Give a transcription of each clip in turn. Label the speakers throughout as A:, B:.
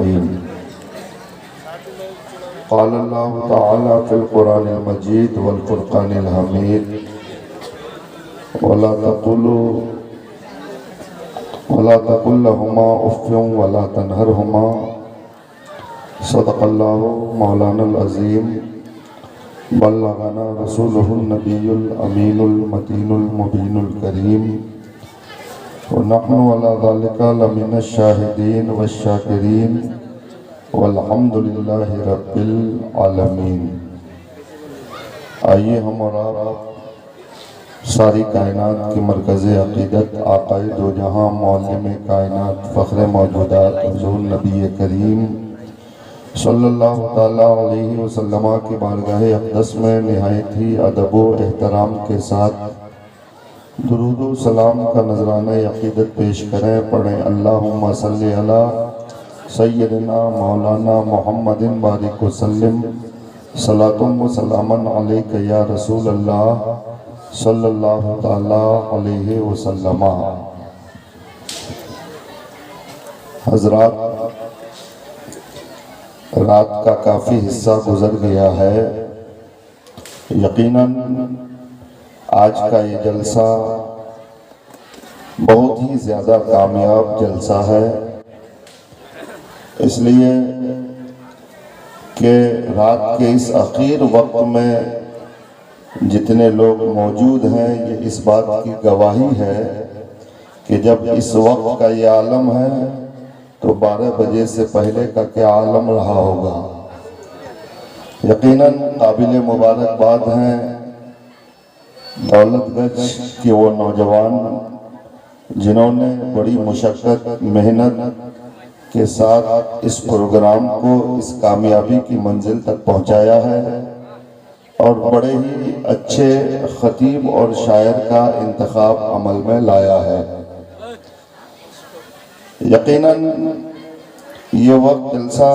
A: الرحیم۔ قال اللہ تعالی فی القرآن المجید والفرقان الحمید ولا تقل لهما اف ولا تنہرهما صدق اللہ مولانا العظیم بلغنا رسولہ النبی الامین المتین المبین الکریم ونحن على ذلك لمن الشاہدین والشاکرین والحمد للہ رب العالمین۔ آئیے ہم اور آپ ساری کائنات کی مرکز عقیدت آقا دو جہاں معلم کائنات فخر موجودات حضور نبی کریم صلی اللہ تعالیٰ علیہ وسلم کی بارگاہ اقدس میں نہایت ہی ادب و احترام کے ساتھ درود و سلام کا نذرانہ عقیدت پیش کریں۔ پڑھیں اللہم صلی علی سیدنا مولانا محمد بارک وسلم صلاۃ و سلاما علیک یا رسول اللہ صلی اللہ تعالیٰ علیہ وسلم۔ حضرات، رات کا کافی حصہ گزر گیا ہے۔ یقیناً آج کا یہ جلسہ بہت ہی زیادہ کامیاب جلسہ ہے، اس لیے کہ رات کے اس اخیر وقت میں جتنے لوگ موجود ہیں یہ اس بات کی گواہی ہے کہ جب اس وقت کا یہ عالم ہے تو 12 بجے سے پہلے کا کیا عالم رہا ہوگا۔ یقیناً قابل مبارکباد ہیں دولت گنج کے وہ نوجوان جنہوں نے بڑی مشقت محنت کے ساتھ اس پروگرام کو اس کامیابی کی منزل تک پہنچایا ہے اور بڑے ہی اچھے خطیب اور شاعر کا انتخاب عمل میں لایا ہے۔ یقیناً یہ وقت جلسہ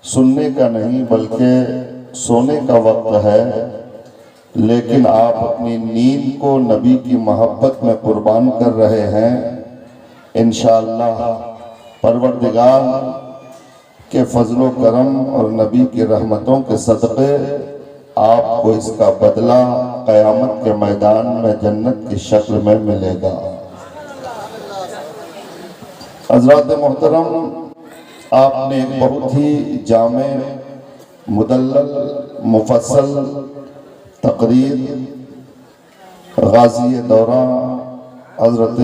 A: سننے کا نہیں بلکہ سونے کا وقت ہے، لیکن آپ اپنی نیند کو نبی کی محبت میں قربان کر رہے ہیں۔ انشاءاللہ پروردگار کے فضل و کرم اور نبی کی رحمتوں کے صدقے آپ کو اس کا بدلہ قیامت کے میدان میں جنت کی شکل میں ملے گا۔ حضرات محترم، آپ نے ایک بہت ہی جامع مدلل مفصل تقریر غازی دورہ حضرت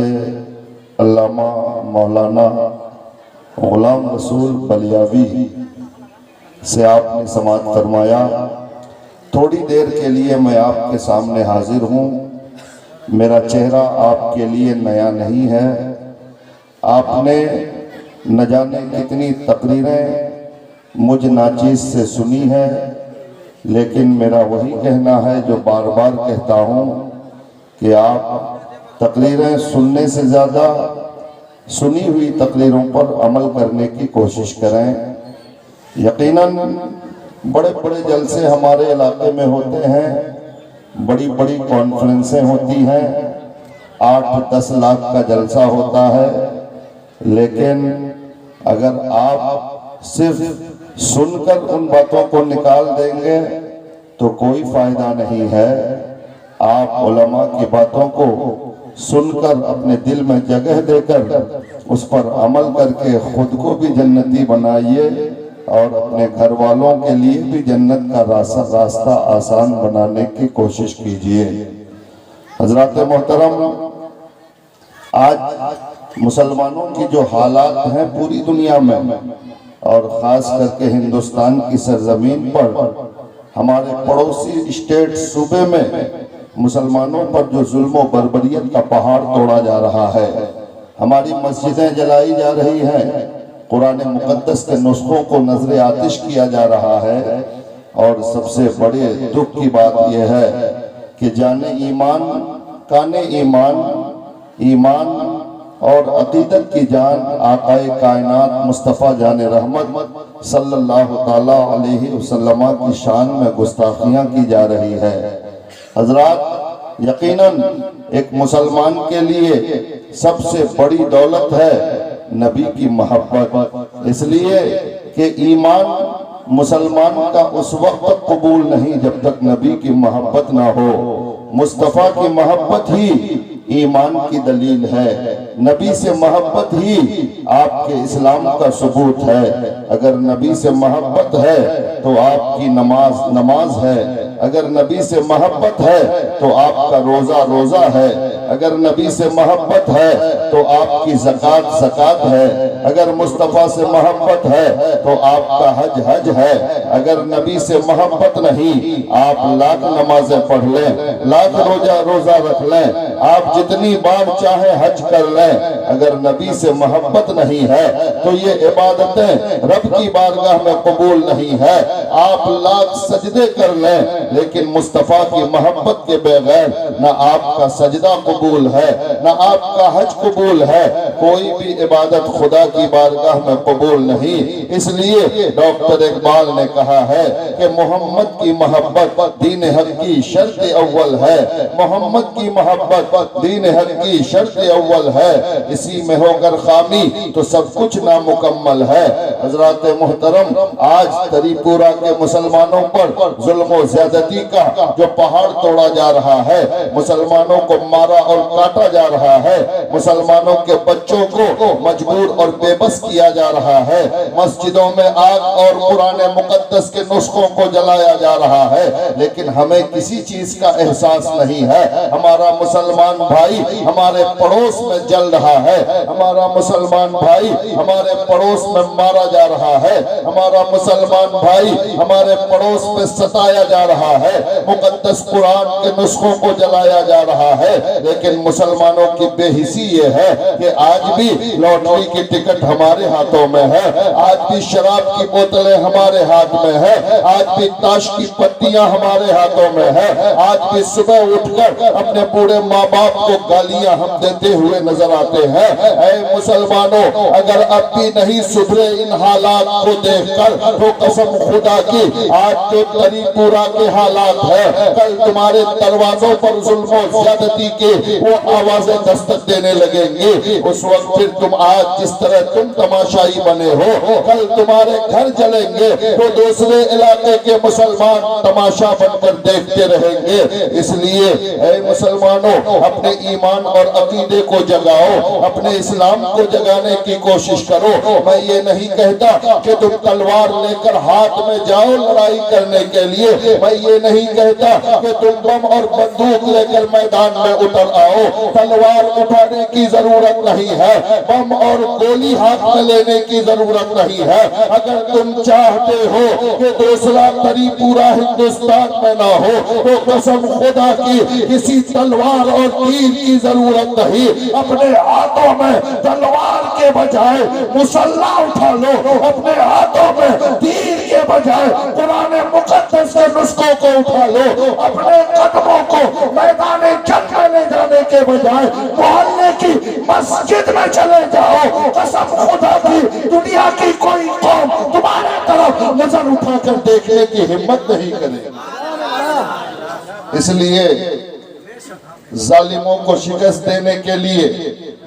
A: علامہ مولانا غلام رسول بلیاوی سے آپ نے سماعت فرمایا۔ تھوڑی دیر کے لیے میں آپ کے سامنے حاضر ہوں۔ میرا چہرہ آپ کے لیے نیا نہیں ہے۔ آپ نے نہ جانے کتنی تقریریں مجھ ناچیز سے سنی ہے، لیکن میرا وہی کہنا ہے جو بار بار کہتا ہوں کہ آپ تقریریں سننے سے زیادہ سنی ہوئی تقریروں پر عمل کرنے کی کوشش کریں۔ یقیناً بڑے بڑے جلسے ہمارے علاقے میں ہوتے ہیں، بڑی بڑی کانفرنسیں ہوتی ہیں، 8-10 لاکھ کا جلسہ ہوتا ہے، لیکن اگر آپ صرف سن کر ان باتوں کو نکال دیں گے تو کوئی فائدہ نہیں ہے۔ آپ علماء کی باتوں کو سن کر اپنے دل میں جگہ دے کر اس پر عمل کر کے خود کو بھی جنتی بنائیے اور اپنے گھر والوں کے لیے بھی جنت کا راستہ آسان بنانے کی کوشش کیجیے۔ حضرات محترم، آج مسلمانوں کی جو حالات ہیں پوری دنیا میں اور خاص کر کے ہندوستان کی سرزمین پر، ہمارے پڑوسی اسٹیٹ صوبے میں مسلمانوں پر جو ظلم و بربریت کا پہاڑ توڑا جا رہا ہے، ہماری مسجدیں جلائی جا رہی ہیں، قرآن مقدس کے نسخوں کو نذر آتش کیا جا رہا ہے، اور سب سے بڑے دکھ کی بات یہ ہے کہ جانے ایمان کانے ایمان اور عقیدت کی جان آقا کائنات مصطفیٰ جان رحمت صلی اللہ تعالیٰ علیہ وسلم کی شان میں گستاخیاں کی جا رہی ہے۔ حضرات، یقیناً ایک مسلمان کے لیے سب سے بڑی دولت ہے نبی کی محبت، اس لیے کہ ایمان مسلمان کا اس وقت قبول نہیں جب تک نبی کی محبت نہ ہو۔ مصطفیٰ کی محبت ہی ایمان کی دلیل ہے، نبی سے محبت ہی آپ کے اسلام کا ثبوت ہے۔ اگر نبی سے محبت ہے تو آپ کی نماز ہے، اگر نبی سے محبت ہے تو آپ کا روزہ روزہ ہے، اگر نبی سے محبت ہے تو آپ کی زکوٰۃ ہے، اگر مصطفیٰ سے محبت ہے تو آپ کا حج ہے۔ اگر نبی سے محبت نہیں، آپ لاکھ نمازیں پڑھ لیں، لاکھ روزہ رکھ لیں، آپ جتنی بار چاہے حج کر لیں، اگر نبی سے محبت نہیں ہے تو یہ عبادتیں رب کی بارگاہ میں قبول نہیں ہے۔ آپ لاکھ سجدے کر لیں لیکن مصطفیٰ کی محبت کے بغیر نہ آپ کا سجدہ قبول ہے نہ آپ کا حج قبول ہے، کوئی بھی عبادت خدا کی بارگاہ میں قبول نہیں۔ اس لیے ڈاکٹر اقبال نے کہا ہے کہ محمد کی محبت دین حق کی شرط اول ہے، محمد کی محبت دین حق کی شرط اول ہے، اسی میں ہو کر خامی تو سب کچھ نامکمل ہے۔ حضرات محترم، آج تری پورہ کے مسلمانوں پر ظلم و زیادتی کا جو پہاڑ توڑا جا رہا ہے، مسلمانوں کو مارا اور کاٹا جا رہا ہے، مسلمانوں کے بچوں کو مجبور اور بے بس کیا جا رہا ہے، مسجدوں میں آگ اور قرآن مقدس کے نسخوں کو جلایا جا رہا ہے، لیکن ہمیں کسی چیز کا احساس نہیں ہے۔ ہمارا مسلمان بھائی ہمارے پڑوس میں جل رہا ہے، ہمارا مسلمان بھائی ہمارے پڑوس میں مارا جا رہا ہے، ہمارا مسلمان بھائی ہمارے پڑوس میں ستایا جا رہا ہے، مقدس قرآن کے نسخوں کو جلایا جا رہا ہے، لیکن مسلمانوں کی بے حسی یہ ہے کہ آج بھی لوٹری کی ٹکٹ ہمارے ہاتھوں میں ہے، آج بھی شراب کی بوتلیں ہمارے ہاتھ میں ہے، آج بھی تاش کی پتیاں ہمارے ہاتھوں میں ہے، آج بھی صبح اٹھ کر اپنے بوڑھے ماں باپ کو گالیاں ہم دیتے ہوئے نظر آتے ہیں۔ اے مسلمانوں، اگر اب بھی نہیں سدھرے ان حالات کو دیکھ کر تو قسم خدا کی آج جو تری پورہ کے حالات ہے، کل تمہارے دروازوں پر ظلم و زیادتی کے وہ آوازیں دستک دینے لگیں گے۔ اس وقت پھر تم آج جس طرح تم تماشائی بنے ہو، کل تمہارے گھر جلیں گے تو دوسرے علاقے کے مسلمان تماشا بن کر دیکھتے رہیں گے۔ اس لیے اے مسلمانوں، اپنے ایمان اور عقیدے کو جگاؤ، اپنے اسلام کو جگانے کی کوشش کرو۔ میں یہ نہیں کہتا کہ تم تلوار لے کر ہاتھ میں جاؤ لڑائی کرنے کے لیے، میں یہ نہیں کہتا کہ تم بم اور بندوق لے کر میدان میں اتر آؤ، تلوار اٹھانے کی ضرورت نہیں ہے، بم اور گولی ہاتھ میں لینے کی ضرورت نہیں ہے۔ اگر تم چاہتے ہو کہ دوسرا تری پورا ہندوستان میں نہ ہو تو قسم خدا کی کسی تلوار اور تیر کی ضرورت نہیں، اپنے ہاتھوں میں تلوار کے بجائے مسلح اٹھا لو، اپنے ہاتھوں میں تیر کے بجائے قرآن مقدس کے نسخوں کو اٹھا لو، اپنے قدموں کو میدان جنگ میں لے جانے کے بجائے محلے کی مسجد میں چلے جاؤ۔ قسم خدا کی دنیا کی کوئی قوم تمہارے طرف نظر اٹھا کر دیکھنے کی ہمت نہیں کرے۔ اس لیے ظالموں کو شکست دینے کے لیے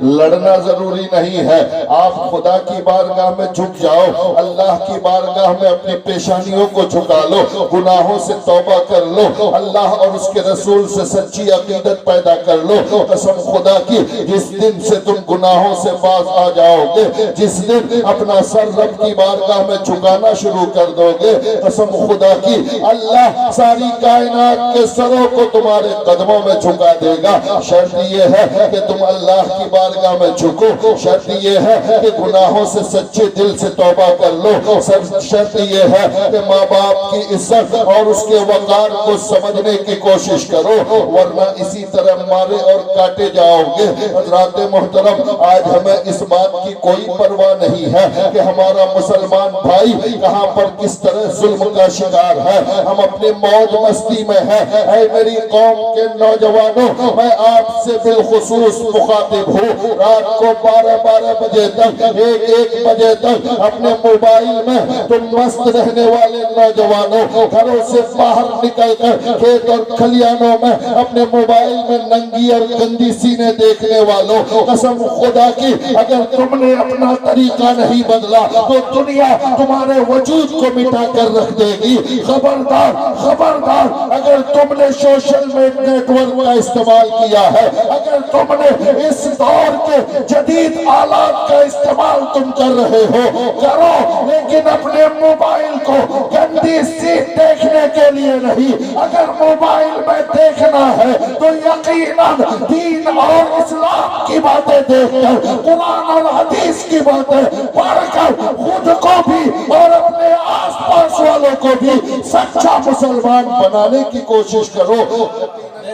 A: لڑنا ضروری نہیں ہے، آپ خدا کی بارگاہ میں جھک جاؤ، اللہ کی بارگاہ میں اپنی پیشانیوں کو جھکا لو، گناہوں سے توبہ کر لو، اللہ اور اس کے رسول سے سچی عقیدت پیدا کر لو۔ قسم خدا کی جس دن سے تم گناہوں سے باز آ جاؤ گے، جس دن اپنا سر رب کی بارگاہ میں جھکانا شروع کر دو گے، قسم خدا کی اللہ ساری کائنات کے سروں کو تمہارے قدموں میں جھکا دے گا۔ شرط یہ ہے کہ تم اللہ کی بارگاہ میں جھکو، شرط یہ ہے کہ گناہوں سے سچے دل سے توبہ کر لو، شرط یہ ہے کہ ماں باپ کی عزت اور اس کے وقار کو سمجھنے کی کوشش کرو، ورنہ اسی طرح مارے اور کاٹے جاؤ گے۔ حضرات محترم، آج ہمیں اس بات کی کوئی پرواہ نہیں ہے کہ ہمارا مسلمان بھائی کہاں پر کس طرح ظلم کا شکار ہے، ہم اپنی موج مستی میں ہیں۔ اے میری قوم کے نوجوانوں، میں آپ سے بالخصوص مخاطب ہوں، رات کو 12 بجے تک 1 بجے تک اپنے موبائل میں تم مست رہنے والے نوجوانوں، گھروں سے باہر نکل کر کھیت اور کھلیانوں میں اپنے موبائل میں ننگی اور گندی سینے دیکھنے والوں، قسم خدا کی اگر تم نے اپنا طریقہ نہیں بدلا تو دنیا تمہارے وجود کو مٹا کر رکھ دے گی۔ خبردار خبردار، اگر تم نے سوشل نیٹ ورک کا استعمال کیا ہے، اگر تم نے اس دور کے جدید آلات کا استعمال تم کر رہے ہو کرو، لیکن اپنے موبائل کو گندی سیٹ دیکھنے کے لیے نہیں۔ اگر موبائل میں دیکھنا ہے تو یقیناً دین اور اسلام کی باتیں دیکھ کر، قرآن اور حدیث کی باتیں پڑھ کر خود کو بھی اور اپنے آس پاس والوں کو بھی سچا مسلمان بنانے کی کوشش کرو۔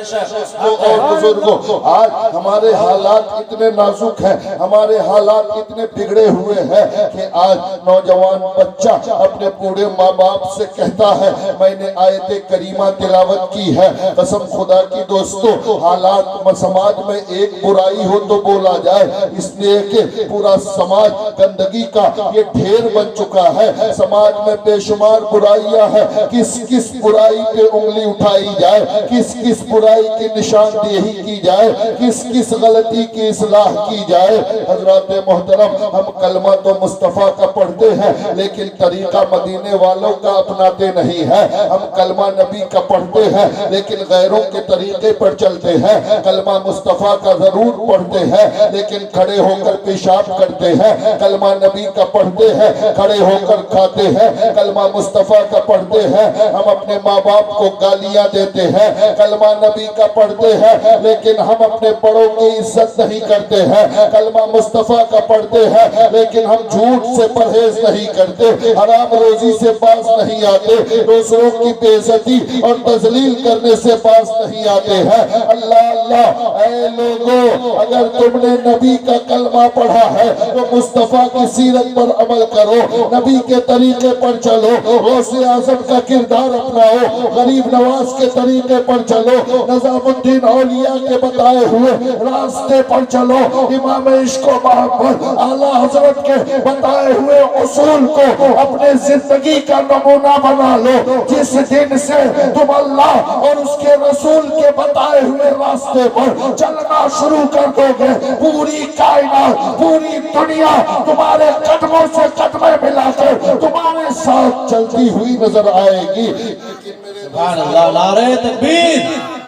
A: اور بزرگوں، آج ہمارے حالات اتنے نازک ہیں، ہمارے حالات اتنے بگڑے ہوئے ہیں کہ آج نوجوان بچہ اپنے بوڑھے ماں باپ سے کہتا ہے میں نے آیت کریمہ تلاوت کی ہے۔ قسم خدا کی دوستو، حالات سماج میں ایک برائی ہو تو بولا جائے، اس لیے کہ پورا سماج گندگی کا یہ ڈھیر بن چکا ہے۔ سماج میں بے شمار برائیاں ہیں، کس برائی پہ انگلی اٹھائی جائے، کس برائی کی نشاندہی کی جائے، کس غلطی کی اصلاح کی جائے۔ حضرات محترم، ہم کلمہ تو مصطفیٰ کا پڑھتے ہیں لیکن طریقہ مدینے والوں کا اپناتے نہیں ہیں۔ ہم کلمہ نبی کا پڑھتے ہیں لیکن غیروں کے طریقے پر چلتے ہیں۔ کلمہ مصطفیٰ کا ضرور پڑھتے ہیں لیکن کھڑے ہو کر پیشاب کرتے ہیں۔ کلمہ نبی کا پڑھتے ہیں، کھڑے ہو کر کھاتے ہیں۔ کلمہ مصطفیٰ کا پڑھتے ہیں، ہم اپنے ماں باپ کو گالیاں دیتے ہیں۔ کلمہ نبی کا پڑھتے ہیں لیکن ہم اپنے بڑوں کی عزت نہیں کرتے ہیں۔ کلمہ مصطفیٰ کا پڑھتے ہیں لیکن ہم جھوٹ سے پرہیز نہیں کرتے، حرام روزی سے باز نہیں آتے، دوسروں کی بے عزتی اور تذلیل کرنے سے باز نہیں آتے ہیں۔ اللہ اللہ، اے لوگوں، اگر تم نے نبی کا کلمہ پڑھا ہے تو مصطفیٰ کی سیرت پر عمل کرو، نبی کے طریقے پر چلو، غوث اعظم کا کردار اپناؤ، غریب نواز کے طریقے پر چلو، نظام الدین اولیاء کے بتائے ہوئے راستے پر چلو، امام عشق و محبت اعلیٰ حضرت کے بتائے ہوئے اصول کو اپنے زندگی کا نمونہ بنا لو۔ جس دن سے تم اللہ اور اس کے رسول کے بتائے ہوئے راستے پر چلنا شروع کر دو گے، پوری کائنات، پوری دنیا تمہارے قدموں سے قدمیں ملا کر تمہارے ساتھ چلتی ہوئی نظر آئے گی۔
B: سبحان اللہ، نعرہ تکبیر۔